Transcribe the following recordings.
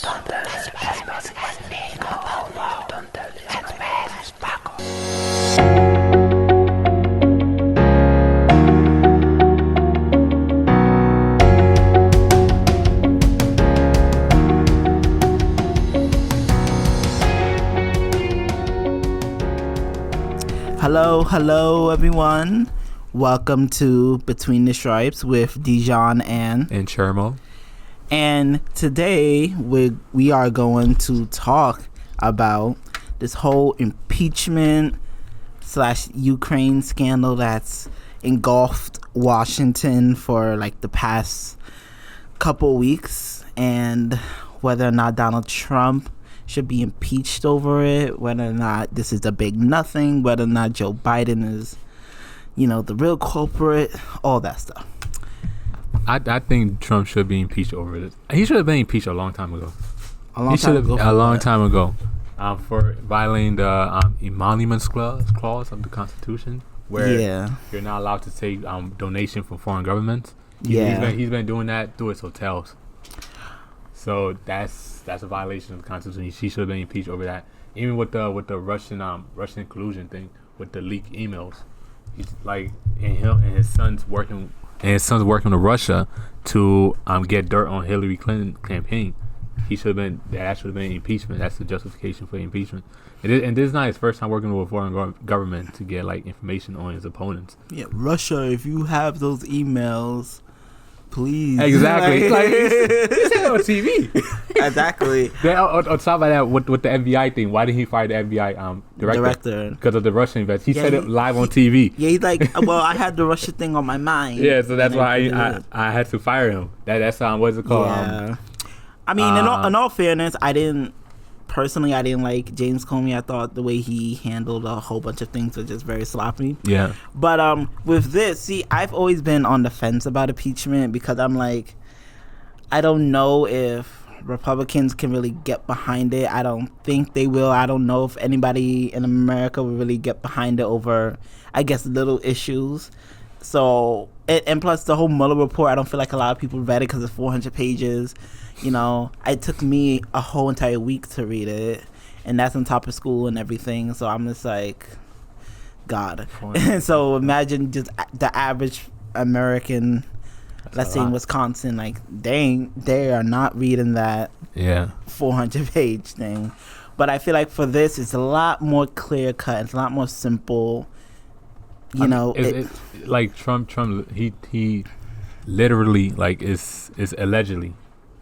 Don't tell anybody. Don't tell anybody. Hello, everyone. Welcome to Between the Stripes with Dijon and Chermo. And today we are going to talk about this whole impeachment / Ukraine scandal that's engulfed Washington for like the past couple weeks, and whether or not Donald Trump should be impeached over it, whether or not this is a big nothing, whether or not Joe Biden is, the real culprit, all that stuff. I think Trump should be impeached over this. He should have been impeached a long time ago. A long time ago for violating the emoluments clause of the Constitution, where you're not allowed to take donation from foreign governments. He's been doing that through his hotels. So that's a violation of the Constitution. He should have been impeached over that. Even with the Russian collusion thing with the leaked emails, he's like, and his son's working with Russia to get dirt on Hillary Clinton campaign. That should have been impeachment. That's the justification for impeachment. And this is not his first time working with a foreign government to get like information on his opponents. Yeah, Russia, if you have those emails, please. Exactly. Like, you said it on TV. Exactly. Then on top of that, with the FBI thing, why did he fire the FBI director? Because of the Russian invest. He said it live on TV. Yeah, he's like, well, I had the Russia thing on my mind. Yeah, so that's why I had to fire him. That's what's it called? Yeah. I mean, in all fairness, I didn't like James Comey. I thought the way he handled a whole bunch of things was just very sloppy. Yeah. But with this, see, I've always been on the fence about impeachment because I'm like, I don't know if Republicans can really get behind it. I don't think they will. I don't know if anybody in America will really get behind it over, I guess, little issues. So, and plus the whole Mueller report, I don't feel like a lot of people read it because it's 400 pages. It took me a whole entire week to read it, and that's on top of school and everything. So I'm just like, God. And so imagine just the average American, let's say in Wisconsin, like they are not reading that 400-page thing. But I feel like for this, it's a lot more clear cut. It's a lot more simple. Like Trump, he literally is allegedly.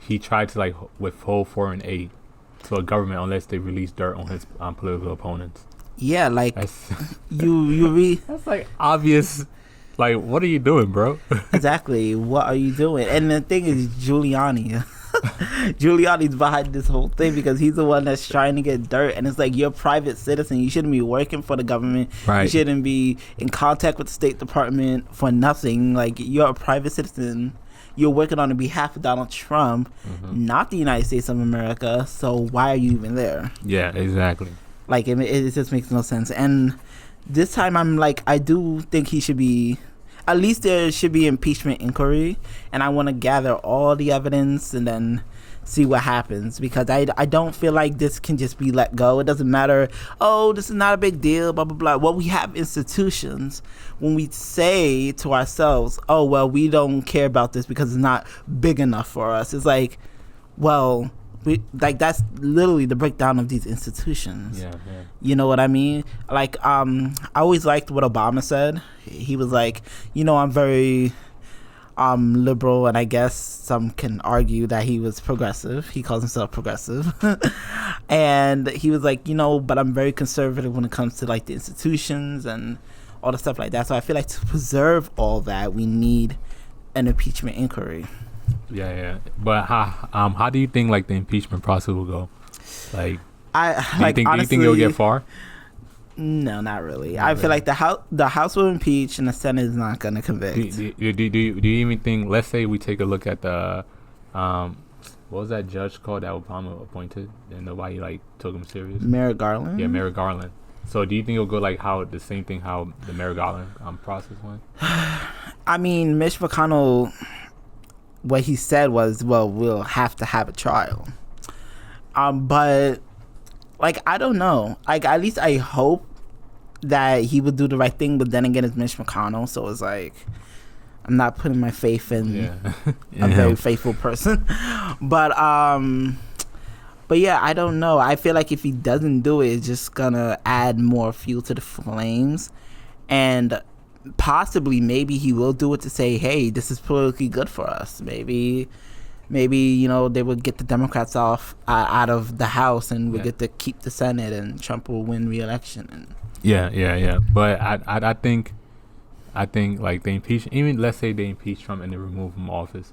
He tried to like withhold foreign aid to a government unless they release dirt on his political opponents. Yeah, like you read. That's like obvious. Like, what are you doing, bro? Exactly. What are you doing? And the thing is, Giuliani's behind this whole thing because he's the one that's trying to get dirt. And it's like, you're a private citizen. You shouldn't be working for the government. Right. You shouldn't be in contact with the State Department for nothing. Like, you're a private citizen. You're working on behalf of Donald Trump, not the United States of America. So why are you even there? Yeah, exactly. Like, it just makes no sense. And this time I'm like, I do think he should be, at least there should be impeachment inquiry. And I want to gather all the evidence and then see what happens, because I don't feel like this can just be let go. It doesn't matter, this is not a big deal, blah blah blah. Well, we have institutions. When we say to ourselves, we don't care about this because it's not big enough for us, it's like, well, that's literally the breakdown of these institutions. Yeah. You know what I mean? Like, I always liked what Obama said. He was like, I'm very liberal, and I guess some can argue that he was progressive. He calls himself progressive. And he was like, but I'm very conservative when it comes to like the institutions and all the stuff like that. So I feel like to preserve all that, we need an impeachment inquiry. Yeah. But how do you think like the impeachment process will go? Like, do you think it'll get far? No, not really. I feel like the House will impeach and the Senate is not going to convict. Do you even think? Let's say we take a look at the what was that judge called that Obama appointed and nobody like took him serious? Merrick Garland. Yeah, Merrick Garland. So do you think it'll go like how the same thing how the Merrick Garland process went? I mean, Mitch McConnell, what he said was, well, we'll have to have a trial. But like, I don't know. Like, at least I hope that he would do the right thing. But then again, it's Mitch McConnell, so it's like I'm not putting my faith in a very faithful person. But yeah, I don't know. I feel like if he doesn't do it, it's just gonna add more fuel to the flames, and possibly maybe he will do it to say, hey, this is politically good for us. Maybe they would get the Democrats out of the House, and we'll get to keep the Senate, and Trump will win re-election. And but I think like the impeachment, even let's say they impeach Trump and they remove him from office,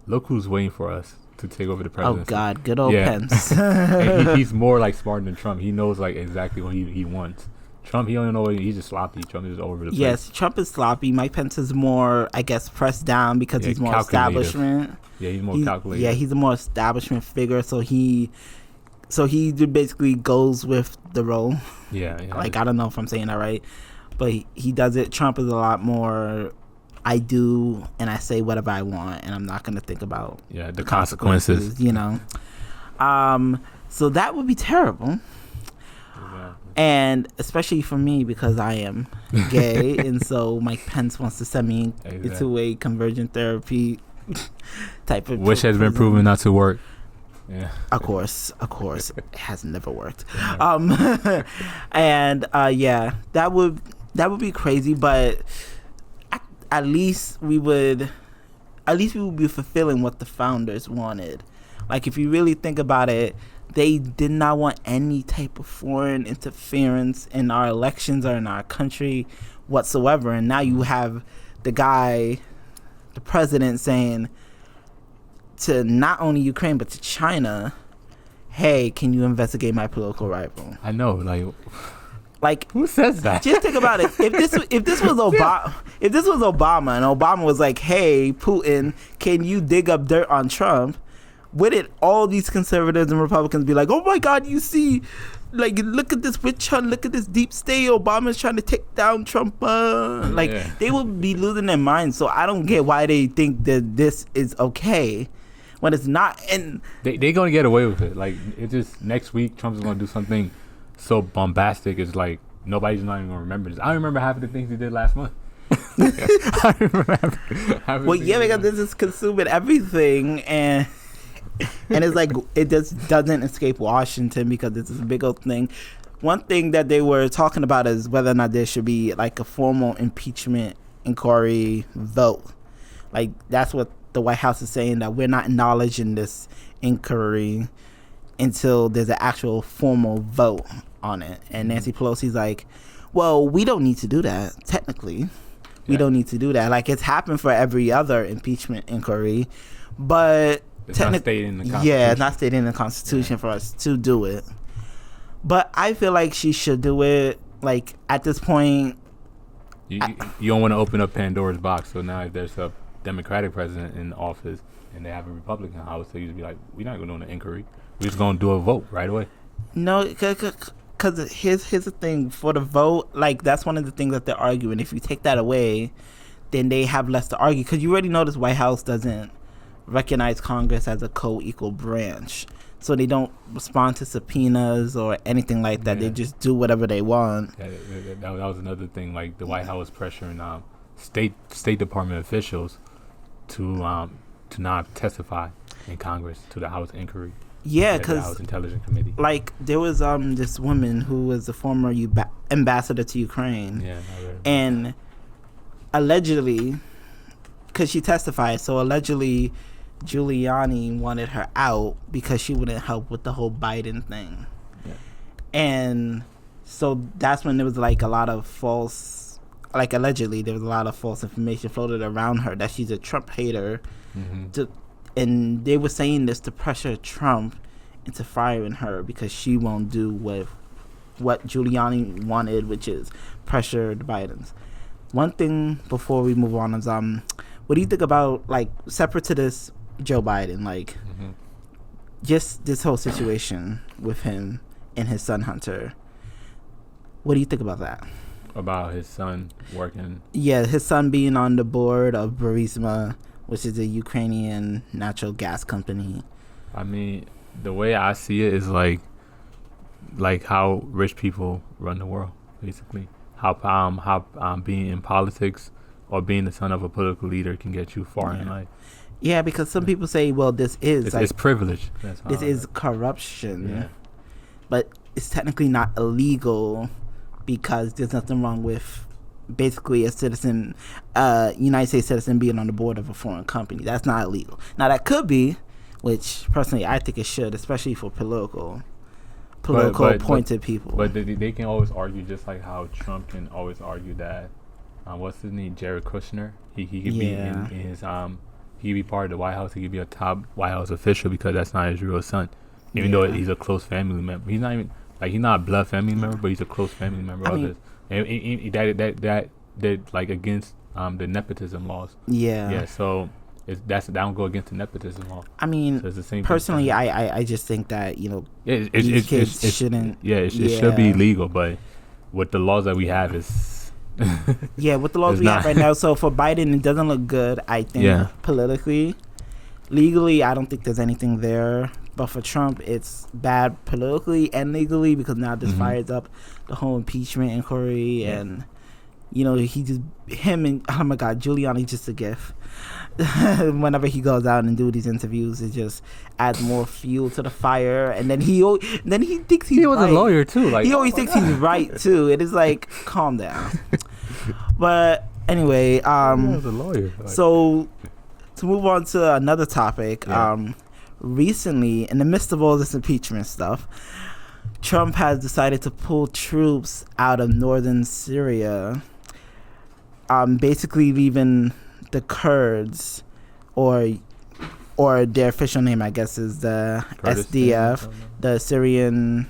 look who's waiting for us to take over the presidency. Oh God, good old Pence. And he's more like smarter than Trump. He knows like exactly what he wants. Trump, he don't know. He's just sloppy. Trump is over the place. Yes, Trump is sloppy. Mike Pence is more, I guess, pressed down because he's more establishment. Yeah, he's more calculated. Yeah, he's a more establishment figure. So he basically goes with the role. Yeah. Like, I don't know if I'm saying that right, but he does it. Trump is a lot more, I do and I say whatever I want, and I'm not going to think about the consequences. So that would be terrible. And especially for me, because I am gay, and so Mike Pence wants to send me into a conversion therapy type of which has been proven not to work. Yeah, of course, it has never worked. That would be crazy, but at least we would be fulfilling what the founders wanted. Like, if you really think about it, they did not want any type of foreign interference in our elections or in our country whatsoever. And now you have the president, saying to not only Ukraine but to China, hey, can you investigate my political rival? I know, like who says that? Just think about it. If this was Obama, and Obama was like, hey, Putin, can you dig up dirt on Trump? Would it all these conservatives and Republicans be like, oh my God, you see, like, look at this witch hunt, look at this deep state, Obama's trying to take down Trump. They would be losing their minds. So I don't get why they think that this is okay when it's not. And they're going to get away with it. Like, it's just next week, Trump's going to do something so bombastic. It's like nobody's not even going to remember this. I remember half of the things he did last month. I remember half well, yeah, because this is consuming everything, and it's like it just doesn't escape Washington because this is a big old thing. One thing that they were talking about is whether or not there should be like a formal impeachment inquiry vote. Like, that's what the White House is saying, that we're not acknowledging this inquiry until there's an actual formal vote on it. And Nancy Pelosi's like, well, we don't need to do that. Technically, we don't need to do that. Like, it's happened for every other impeachment inquiry, but it's not stated in the Constitution. Yeah, it's not stated in the Constitution for us to do it. But I feel like she should do it. Like, at this point, you don't want to open up Pandora's box. So now if there's a Democratic president in office and they have a Republican House, they usually be like, we're not going to do an inquiry. We're just going to do a vote right away. No, because here's the thing. For the vote, like, that's one of the things that they're arguing. If you take that away, then they have less to argue. Because you already know this White House doesn't recognize Congress as a co-equal branch, so they don't respond to subpoenas or anything like that. They just do whatever they want. That was another thing. Like, the White House pressuring State Department officials to not testify in Congress to the House inquiry. Yeah, because the House Intelligence Committee. Like, there was this woman who was the former ambassador to Ukraine. Yeah, and allegedly, because she testified, so allegedly Giuliani wanted her out because she wouldn't help with the whole Biden thing. Yeah. And so that's when there was like a lot of false, like, allegedly there was a lot of false information floated around her that she's a Trump hater. Mm-hmm. And they were saying this to pressure Trump into firing her because she won't do what Giuliani wanted, which is pressure the Bidens. One thing before we move on is what do you think about, like, separate to this, Joe Biden, like, just this whole situation with him and his son Hunter? What do you think about that? About his son working? Yeah, his son being on the board of Burisma, which is a Ukrainian natural gas company. I mean, the way I see it is like how rich people run the world, basically. How being in politics or being the son of a political leader can get you far in life. Yeah, because some people say, well, this is it's privilege. This is corruption, but it's technically not illegal because there's nothing wrong with basically a citizen, United States citizen, being on the board of a foreign company. That's not illegal. Now that could be, which personally I think it should, especially for political appointed people. But they can always argue, just like how Trump can always argue that what's his name, Jared Kushner, he could be in his he could be part of the White House. He could be a top White House official because that's not his real son, even though he's a close family member. He's not even he's not a blood family member, but he's a close family member of his. And that like against the nepotism laws. Yeah. So that don't go against the nepotism law. I mean, so it's the same personally, I just think that these kids shouldn't. It should be legal, but with the laws that we have is. With the laws we have right now. So for Biden, it doesn't look good. I think politically, legally, I don't think there's anything there. But for Trump, it's bad politically and legally because now this fires up the whole impeachment inquiry and. Him and, oh my God, Giuliani's just a gift. Whenever he goes out and do these interviews, it just adds more fuel to the fire. And then he thinks he was right. A lawyer too. Like he always thinks he's right too. It is like, calm down. But anyway, he was a lawyer. So to move on to another topic, recently, in the midst of all this impeachment stuff, Trump has decided to pull troops out of northern Syria. Basically leaving the Kurds, or their official name, I guess, is the SDF, the Syrian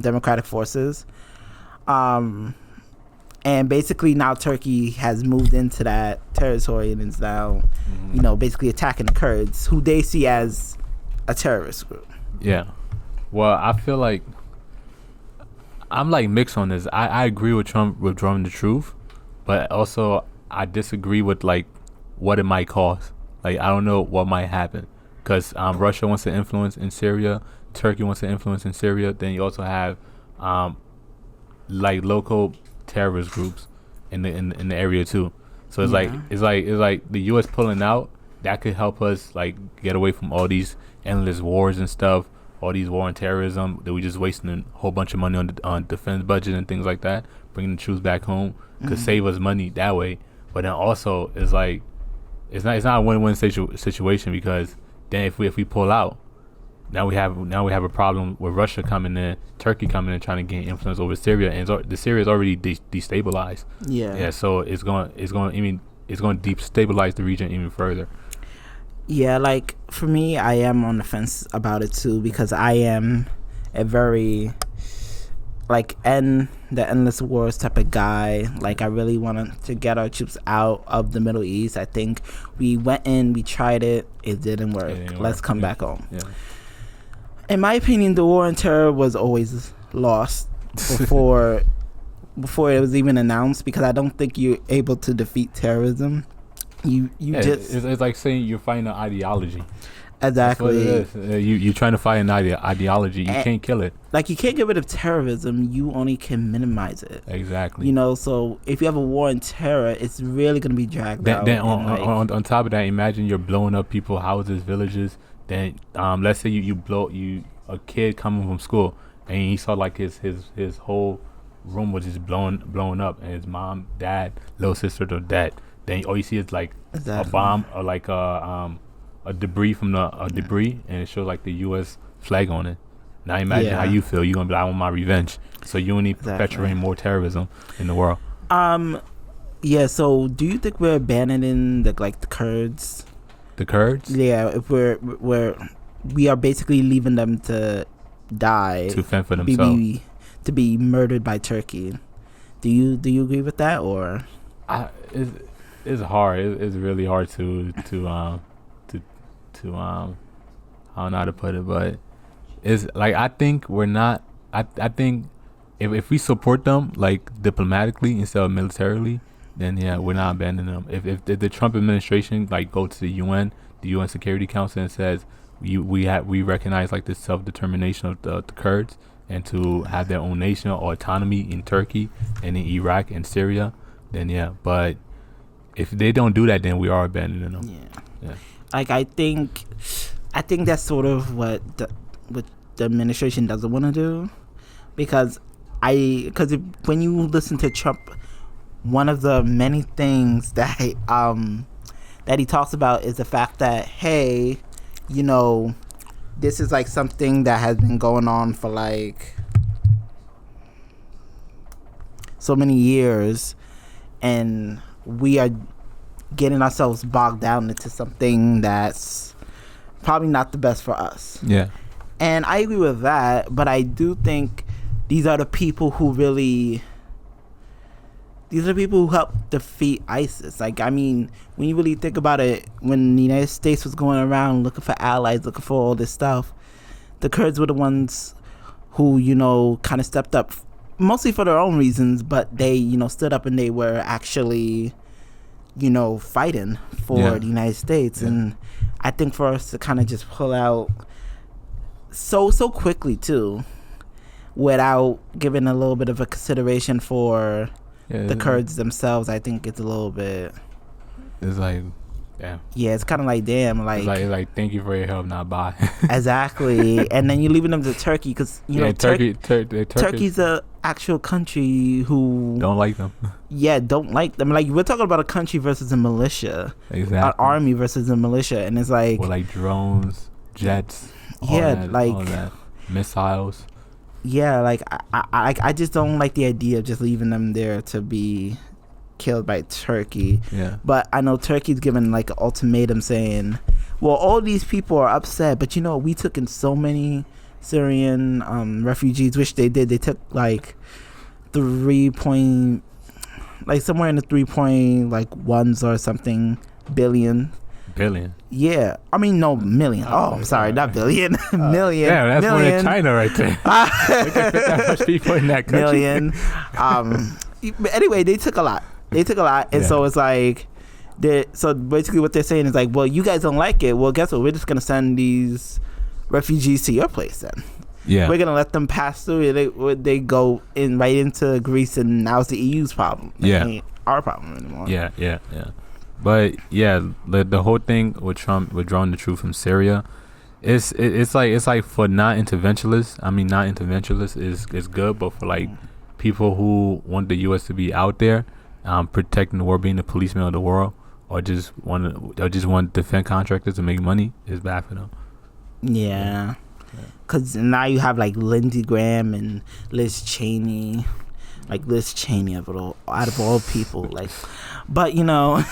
Democratic Forces. And basically now Turkey has moved into that territory and is now, basically attacking the Kurds, who they see as a terrorist group. Yeah. Well, I feel like I'm like mixed on this. I agree with Trump withdrawing the truth, but also I disagree with like what it might cause. Like I don't know what might happen because Russia wants to influence in Syria, Turkey wants to influence in Syria. Then you also have like local terrorist groups in the area too. So it's like the U.S. pulling out that could help us like get away from all these endless wars and stuff. All these war and terrorism that we just wasting a whole bunch of money on defense budget and things like that. Bringing the troops back home could save us money that way. But then also it's like it's not a win-win situation because then if we pull out, now we have a problem with Russia coming in, Turkey coming in trying to gain influence over Syria, and the Syria is already destabilized. Yeah. So it's going to destabilize the region even further. Yeah, like for me, I am on the fence about it too because I am a very end the endless wars type of guy. Like I really wanted to get our troops out of the Middle East. I think we went in, we tried it didn't work. Let's come back home. Yeah. In my opinion, the war on terror was always lost before it was even announced because I don't think you're able to defeat terrorism. It's like saying you're fighting an ideology. Exactly. That's what it is. You're trying to fight an ideology. You can't kill it. Like you can't get rid of terrorism. You only can minimize it. Exactly. So if you have a war on terror, it's really going to be dragged out. Then on top of that, imagine you're blowing up people's houses, villages. Then let's say a kid coming from school and he saw like his whole room was just blown up and his mom, dad, little sister or dad. Then all you see is like a bomb or like a debris from debris, and it shows like the U.S. flag on it. Now imagine how you feel. You're gonna be like, I want my revenge. So you only perpetuating more terrorism in the world. Yeah. So do you think we're abandoning the Kurds? The Kurds? Yeah. If we are basically leaving them to die to fend for themselves, to be murdered by Turkey. Do you agree with that or? It's hard. It's really hard to I don't know how to put it, but it's like I think we're not. I think if we support them like diplomatically instead of militarily, then we're not abandoning them. If the Trump administration like go to the UN Security Council and says we recognize like the self-determination of the Kurds, and to have their own nation or autonomy in Turkey and in Iraq and Syria, then yeah. But if they don't do that, then we are abandoning them. Yeah. Like I think that's sort of what the administration doesn't want to do, because when you listen to Trump, one of the many things that he talks about is the fact that, hey, you know, this is like something that has been going on for like so many years, and we are getting ourselves bogged down into something that's probably not the best for us. Yeah. And I agree with that, but I do think these are the people who helped defeat ISIS. Like, I mean, when you really think about it, when the United States was going around looking for allies, looking for all this stuff, the Kurds were the ones who, you know, kind of stepped up, mostly for their own reasons, but they, you know, stood up and they were actually, you know, fighting for the United States. Yeah. And I think for us to kind of just pull out so quickly too, without giving a little bit of a consideration for the Kurds themselves, I think it's a little bit. It's like, damn. Yeah, it's kind of like, damn, like. It's like thank you for your help, not bye. Exactly, and then you're leaving them to Turkey because you know Turkey's a actual country who don't like them. Yeah, don't like them. Like, we're talking about a country versus a militia, exactly. An army versus a militia, and it's like with like drones, jets. Yeah, all that. Missiles. Yeah, like I just don't like the idea of just leaving them there to be killed by Turkey. Yeah. But I know Turkey's given like an ultimatum saying, well, all these people are upset, but you know, we took in so many Syrian refugees, which they did. They took like somewhere in the 3.1s or something billion. Yeah, I mean, no, million. I'm sorry, not billion. Million. Yeah, that's million. more than China right there. They can fit that much people in that country. Million. But anyway, they took a lot, and so it's like, so basically what they're saying is like, well, you guys don't like it. Well, guess what? We're just gonna send these refugees to your place then. Yeah, we're gonna let them pass through. They go right into Greece, and now it's the EU's problem. It ain't our problem anymore. Yeah. But yeah, the whole thing with Trump withdrawing the troops from Syria, it's like for non-interventionists. I mean, non-interventionists is good, but for like people who want the U.S. to be out there, protecting the world, being the policeman of the world, or just want defense contractors to make money, is bad for them. Yeah, because now you have like Lindsey Graham and Liz Cheney. Like Liz Cheney out of all people, like, but you know,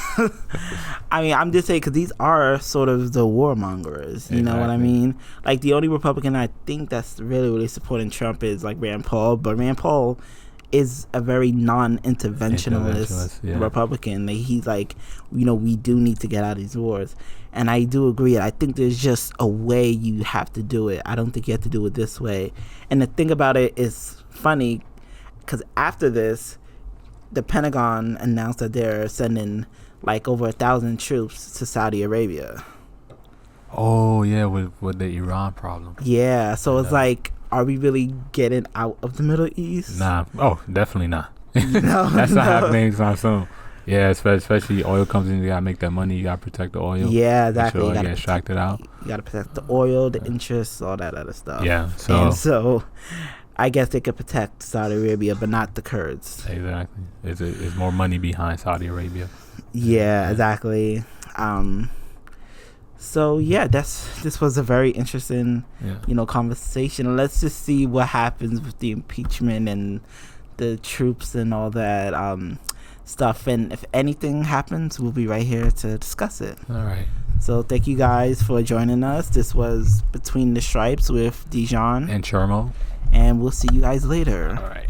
I mean, I'm just saying because these are sort of the warmongers, you know what I mean? Like the only Republican I think that's really supporting Trump is like Rand Paul, but Rand Paul is a very non-interventionalist Republican. Like, he's like, you know, we do need to get out of these wars, and I do agree. I think there's just a way you have to do it. I don't think you have to do it this way. And the thing about it is funny, because after this, the Pentagon announced that they're sending like over 1,000 troops to Saudi Arabia. Oh yeah, with the Iran problem. Yeah, so it's like, are we really getting out of the Middle East? Nah. Oh, definitely not. No, that's not happening anytime soon. Yeah, especially oil companies, you gotta make that money. You gotta protect the oil. Yeah, exactly. You gotta get extracted out. You gotta protect the oil, the interests, all that other stuff. Yeah. So I guess they could protect Saudi Arabia, but not the Kurds. Exactly. There's more money behind Saudi Arabia. Yeah, exactly. So yeah, this was a very interesting, conversation. Let's just see what happens with the impeachment and the troops and all that stuff. And if anything happens, we'll be right here to discuss it. All right. So thank you guys for joining us. This was Between the Stripes with Dijon and Charmo. And we'll see you guys later. All right.